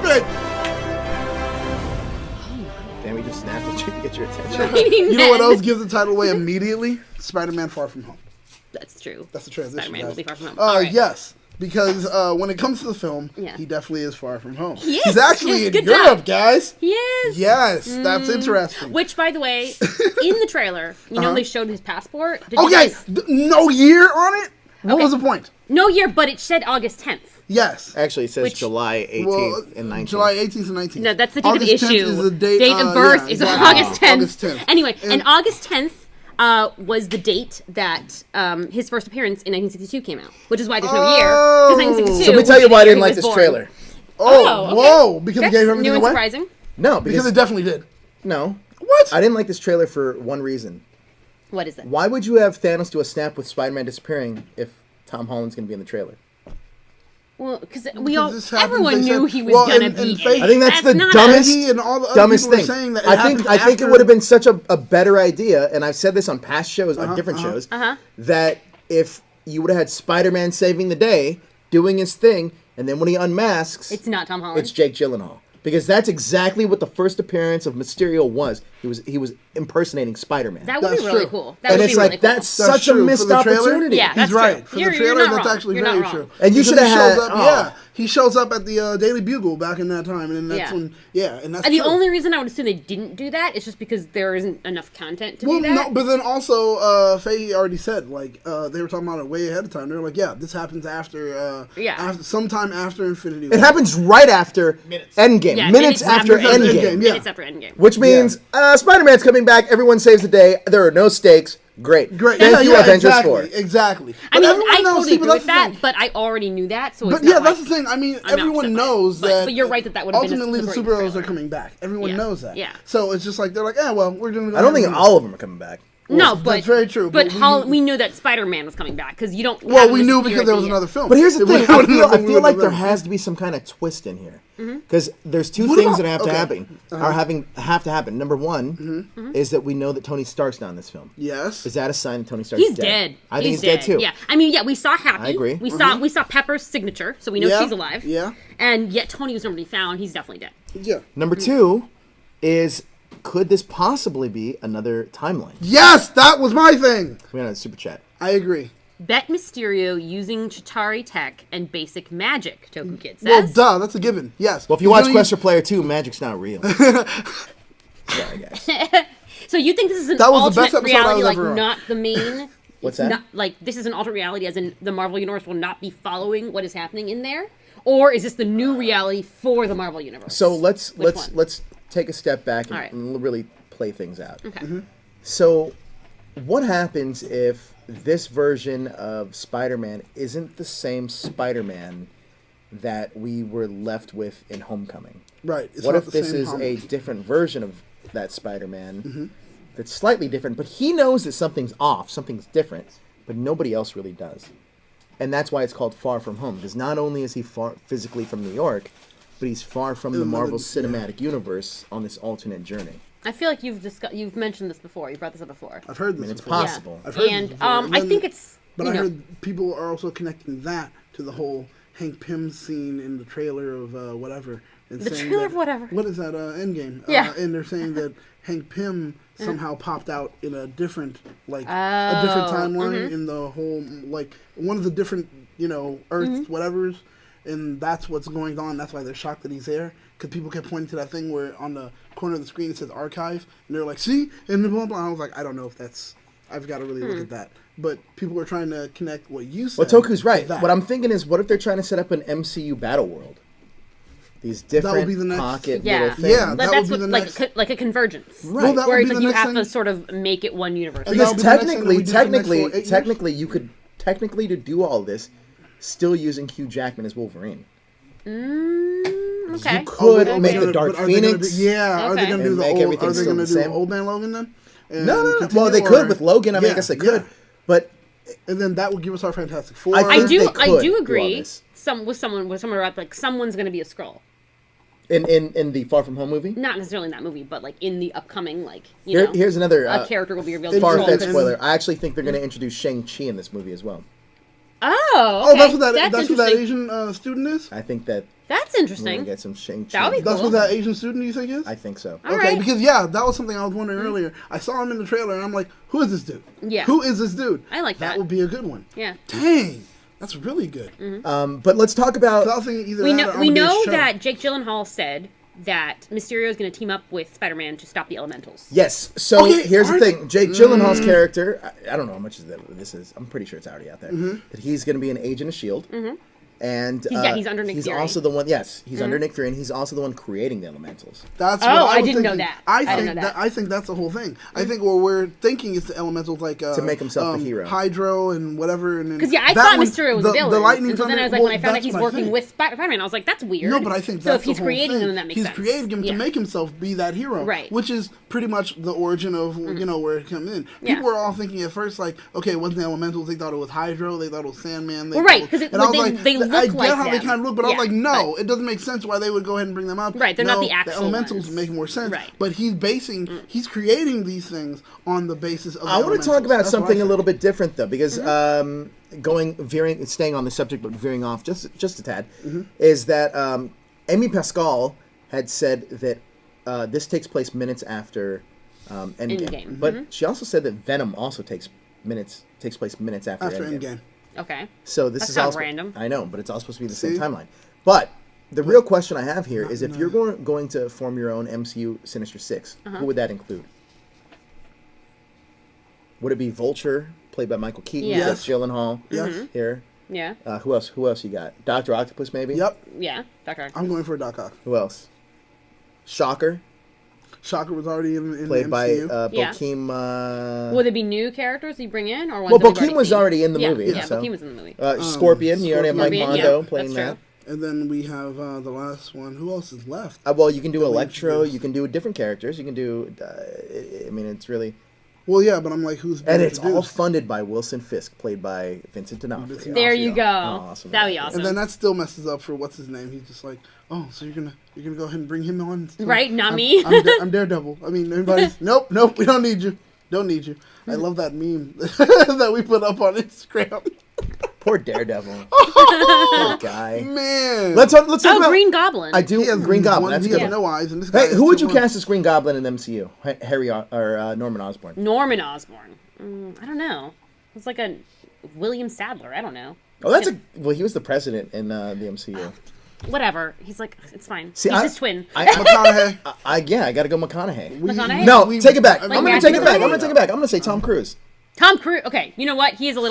stupid. Damn, we just snapped at you to get your attention. You know what else gives the title away immediately? Spider-Man Far From Home. That's true. That's the transition. Spider-Man will be Far From Home. Right. Yes. Because when it comes to the film, he definitely is far from home. He's actually in Europe, guys. He is. Yes, that's interesting. Which, by the way, in the trailer, you know they showed his passport? No year on it? What was the point? No year, but it said August 10th. Yes. Actually, it says July 18th and 19th. July 18th and 19th. No, that's the date August of the issue. 10th is the date of birth is August 10th. August 10th. Anyway, and August 10th was the date that his first appearance in 1962 came out, which is why there's no year. Because 1962. So let me tell you why I didn't like this trailer. Whoa! Because it gave everything new and away? surprising? No, because it definitely did. No. What? I didn't like this trailer for one reason. What is it? Why would you have Thanos do a snap with Spider-Man disappearing if Tom Holland's going to be in the trailer? Well, because everyone knew he was gonna be. I think that's the dumbest thing. I think it would have been such a better idea, and I've said this on past shows, on different shows, that if you would have had Spider-Man saving the day, doing his thing, and then when he unmasks, it's not Tom Holland. It's Jake Gyllenhaal. Because that's exactly what the first appearance of Mysterio was. He was impersonating Spider-Man. That would be really cool. And it's like, that's such a missed opportunity. Yeah, that's he's right. true. For the trailer, that's actually very true. And you should have had... He shows up at the Daily Bugle back in that time, and that's when... Yeah, and that's the only reason I would assume they didn't do that is just because there isn't enough content to do that. No, but then also, Feige already said, like, they were talking about it way ahead of time. They were like, this happens after sometime after Infinity War. It happens right after Endgame. Yeah, minutes after Endgame. Minutes after Endgame. Which means Spider-Man's coming back. Everyone saves the day. There are no stakes. Great. Thank you, Avengers 4. Exactly. I mean, I totally agree with that, but I already knew that. So but that's the thing. I mean, everyone knows that. But you're right that would have been ultimately the superheroes are coming back. Everyone knows that. Yeah. So it's just like they're like, we're doing. I don't think all of them are coming back. No, but that's very true. But we knew that Spider-Man was coming back because you don't. Well, we knew because there was another film. But here's the thing: I feel like there has to be some kind of twist in here because there's two things that have to happen. Have to happen. Number one is that we know that Tony Stark's not in this film. Yes. Is that a sign that Tony Stark's dead? He's dead. I think he's dead too. Yeah. I mean, we saw Happy. I agree. We saw Pepper's signature, so we know she's alive. Yeah. And yet Tony was nowhere to be found. He's definitely dead. Yeah. Number two is, could this possibly be another timeline? Yes, that was my thing. We got a super chat. I agree. Bet Mysterio using Chitauri tech and basic magic, Toku Kid says. Well, duh, that's a given. Yes. Well, if you watch Quest for Player 2, magic's not real. Sorry, guys. So you think this is an alternate reality, like not the main? What's that? Not, like this is an alternate reality, as in the Marvel Universe will not be following what is happening in there, or is this the new reality for the Marvel Universe? So let's take a step back and really play things out. Okay. So, what happens if this version of Spider-Man isn't the same Spider-Man that we were left with in Homecoming? Right. What if this is a different version of that Spider-Man that's slightly different, but he knows that something's off, something's different, but nobody else really does. And that's why it's called Far From Home, because not only is he far physically from New York, but he's far from the Marvel Cinematic Universe on this alternate journey. I feel like you've mentioned this before. You brought this up before. I've heard this. It's possible. I've heard and this before. I think it's. But I heard people are also connecting that to the whole Hank Pym scene in the trailer of whatever. And the trailer of whatever. What is that? Endgame. Yeah. And they're saying that Hank Pym somehow popped out in a different timeline in the whole one of the different Earths whatever's. And that's what's going on. That's why they're shocked that he's there. Because people kept pointing to that thing where on the corner of the screen it says archive. And they're like, see? And blah, blah, blah. I was like, I don't know if that's... I've got to really look at that. But people were trying to connect what you said. Well, Toku's right. What I'm thinking is, what if they're trying to set up an MCU battle world? These different pocket little things. Yeah, that's what, like a convergence. Right. Well, where it's like you have to sort of make it one universe. Because technically, you could to do all this, still using Hugh Jackman as Wolverine. Okay. You could make the Dark Phoenix. Are they going to do the old? Are they going to do Old Man Logan then? No. Well, they could with Logan. I mean, I guess they could, but and then that would give us our Fantastic Four. I do agree. With someone about like someone's going to be a Skrull. In the Far From Home movie? Not necessarily in that movie, but like in the upcoming here's another a character will be revealed. Far-fetched spoiler. I actually think they're going to introduce Shang-Chi in this movie as well. Oh, okay. That's what that interesting. Asian student is. I think that That's we're interesting. gonna get some change. That would be That's cool. what that Asian student you think is. I think so. All Okay, right. because that was something I was wondering earlier. I saw him in the trailer, and I'm like, who is this dude? Yeah. Who is this dude? I like that. That would be a good one. Yeah. Dang, that's really good. But let's talk about. 'Cause I was thinking either We that know or we know Amadeus Cho. that Jake Gyllenhaal said that Mysterio is going to team up with Spider-Man to stop the Elementals. Yes. So Okay, here's the aren't- thing. Jake Gyllenhaal's character. I don't know how much this is. I'm pretty sure it's already out there. That he's going to be an agent of Shield. And he's under Nick he's Fury. also the one. Yes, he's under Nick Fury, and he's also the one creating the Elementals. That's Oh, what I was didn't know thinking. that. I I didn't think know that. I think that's the whole thing. I think what we're thinking is the elementals like To make himself the hero. Hydro and whatever. And Because I that thought one- Mysterio was the, a villain. The lightning and so then thunder. I was like, well, when I found out that's he's what I working think. with Spider-Man, I was like, that's weird. No, but I think so. that's If he's the whole creating thing. them, that makes he's sense. creating him Yeah. to make himself be that hero, Right. Which is pretty much the origin of where it comes in. Yeah. People were all thinking at first like, okay, it wasn't the elementals. They thought it was Hydro. They thought it was Sandman. They Well, right, thought 'cause and I was they look I get like how they them. kind of look, but I was Yeah, like, no, but- it doesn't make sense why they would go ahead and bring them up. Right, they're not No, the actual elementals ones. make more sense. Right. But he's he's creating these things on the basis of. I want to talk about something a little bit different though, because Mm-hmm. staying on the subject but veering off just a tad, Mm-hmm. is that Amy Pascal had said that this takes place minutes after Endgame. Endgame. But Mm-hmm. she also said that Venom also takes place minutes after Endgame. Endgame. Okay. So this That's is kinda also random. I know, but it's all supposed to be the See? same timeline. But the real question I have here is if you're going to form your own MCU Sinister Six, who would that include? Would it be Vulture, played by Michael Keaton? Yeah. Yes. Gyllenhaal. Yes. Here. Yeah. Who else? Who else you got? Doctor Octopus, maybe. Yep. Yeah. Doctor. I'm going for Doc Ock. Who else? Shocker, Shocker was already in played the by MCU. Yeah. Bokeem. Would there be new characters you bring in, or ones Well, that we've Bokeem was seen? already in the Yeah, movie. Yeah, so. Bokeem was in the movie. Scorpion. You already have Mike Scorpion, Mondo yeah, playing that's that. true. And then we have the last one. Who else is left? Well, you can do That we Electro. introduced. You can do different characters. You can do. I mean, it's really. Well, yeah, but I'm like, who's been And it's all introduced? funded by Wilson Fisk, played by Vincent D'Onofrio. There you go. awesome. That'd be awesome. And then that still messes up for what's his name. He's just like, oh, so you're gonna go ahead and bring him on? still? Right, not I'm- me. I'm Daredevil. I mean, everybody's nope, we don't need you. Don't need you. I love that meme that we put up on Instagram. Poor Daredevil. Poor guy. Man, Let's talk about Green Goblin. I do he has Green Goblin. That's he good. has no eyes, and this guy. Hey, who would you has cast as Green Goblin in the MCU? Harry or Norman Osborn? Norman Osborn. I don't know. It's like a William Sadler. I don't know. Oh, that's well. He was the president in the MCU. Whatever. He's like, it's fine. See, He's I- his twin. McConaughey. I got to go McConaughey. McConaughey? No, we- take it back. Like I'm going to Matthew take it back. I'm McConaughey? going to take it back. I'm going to say Tom Cruise. Tom Cruise. Okay, you know what? He's just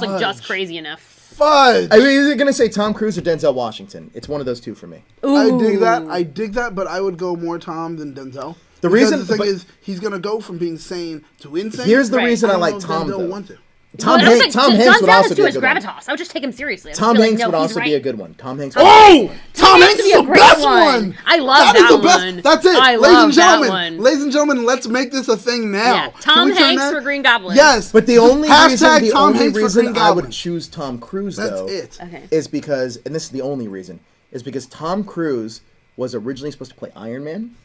like just Fudge. crazy enough. Fudge. I mean, you're going to say Tom Cruise or Denzel Washington. It's one of those two for me. I dig that. Ooh. I dig that, but I would go more Tom than Denzel. The Because reason- the thing but- is, he's gonna go from being sane to insane. Here's the Right. reason I don't like know if Tom, Denzel though. want to. Tom Well, I was Hanks like, would Denzel also has be too a much good one. gravitas. I would just take him seriously. I just Tom feel like, Hanks no, would he's also be right. a good one. Tom Hanks. Oh, Tom Hanks Hanks would be is a the great best one. one. I love That is that the best. one. That's it, I ladies love and that gentlemen. one. Ladies and gentlemen, let's make this a thing now. Yeah, Can Tom we turn Hanks that? for Green Goblin. Yes, But the only Hashtag reason, Tom Hanks for Green I Goblin. would choose Tom Cruise, That's though, it. Okay. is because, and this is the only reason, is because Tom Cruise was originally supposed to play Iron Man.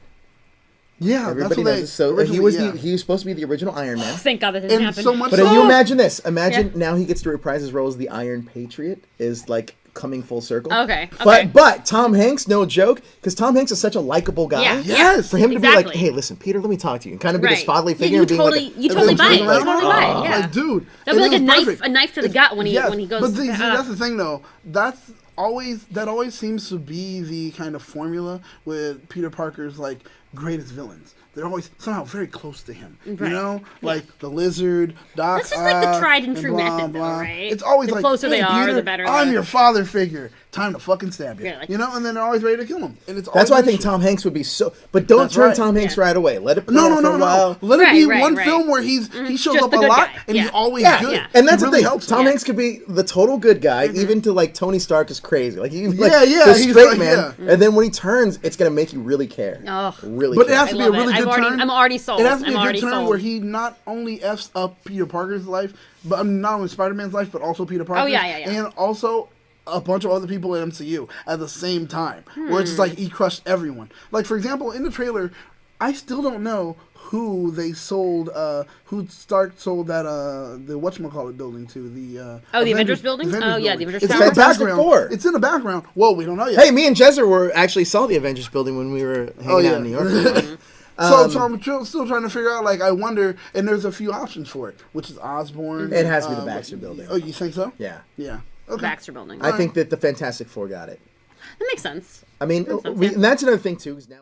Yeah, that's Everybody what knows they. this. So he originally- was yeah. he was supposed to be the original Iron Man. Thank God that didn't And happen. so much But so. you imagine this. Imagine Yeah. now he gets to reprise his role as the Iron Patriot. Is like coming full circle. Okay, okay. But Tom Hanks, no joke, because Tom Hanks is such a likable guy. Yeah. Yes. For him to be like, Exactly. hey, listen, Peter, let me talk to you, and kind of be this Right. fatherly Yeah, figure, you being totally- like, you totally And then buy it. turn You around, totally buy it, yeah. Like, dude, That'd be and like it was perfect. a knife to the gut when he goes. But see, that's the thing, though. That always seems to be the kind of formula with Peter Parker's like greatest villains. They're always somehow very close to him. Right. You know, like the Lizard, Doc. That's just like the Ock, tried and true blah, method, though, blah. right? It's always The like, closer hey, they are, Peter, the better I'm the- your father figure. Time to fucking stab you. Yeah, like- You know, and then they're always ready to kill him. And it's that's why I always think shit. Tom Hanks would be so. But don't That's turn right. Tom Hanks Yeah. right away. Let it play No, out for a while. Let it Right, be right, one right. film where he shows Just up the a good lot guy. and Yeah. he's always Yeah, good. yeah. And that's He the really thing. helps Tom him. Hanks could be the total good guy, even to like Tony Stark is crazy. Like he's like Yeah, yeah, the he's straight like, man. yeah. And then when he turns, it's gonna make you really care. Oh. Really. But it care. has to I be a love it. really good turn. I'm already sold. It has to be I'm a already good turn sold. where he not only f's up Peter Parker's life, but not only Spider-Man's life, but also Peter Parker's. yeah, yeah, yeah. And also a bunch of other people in MCU at the same time. Where it's just like he crushed everyone. Like, for example, in the trailer, I still don't know who they sold, who Stark sold that the whatchamacallit building to, the the Avengers building? The Avengers it's Tower? in the Fantastic background. Four. It's in the background. Whoa, we don't know yet. Hey, me and Jezzer actually saw the Avengers building when we were hanging out in New York. So I'm still trying to figure out, like, I wonder, and there's a few options for it, which is Osborn. It has to be the Baxter building. Oh, you think so? Yeah. Yeah. Okay. Baxter building. I think that the Fantastic Four got it. That makes sense. I mean, Makes sense, yeah. and that's another thing, too, is now...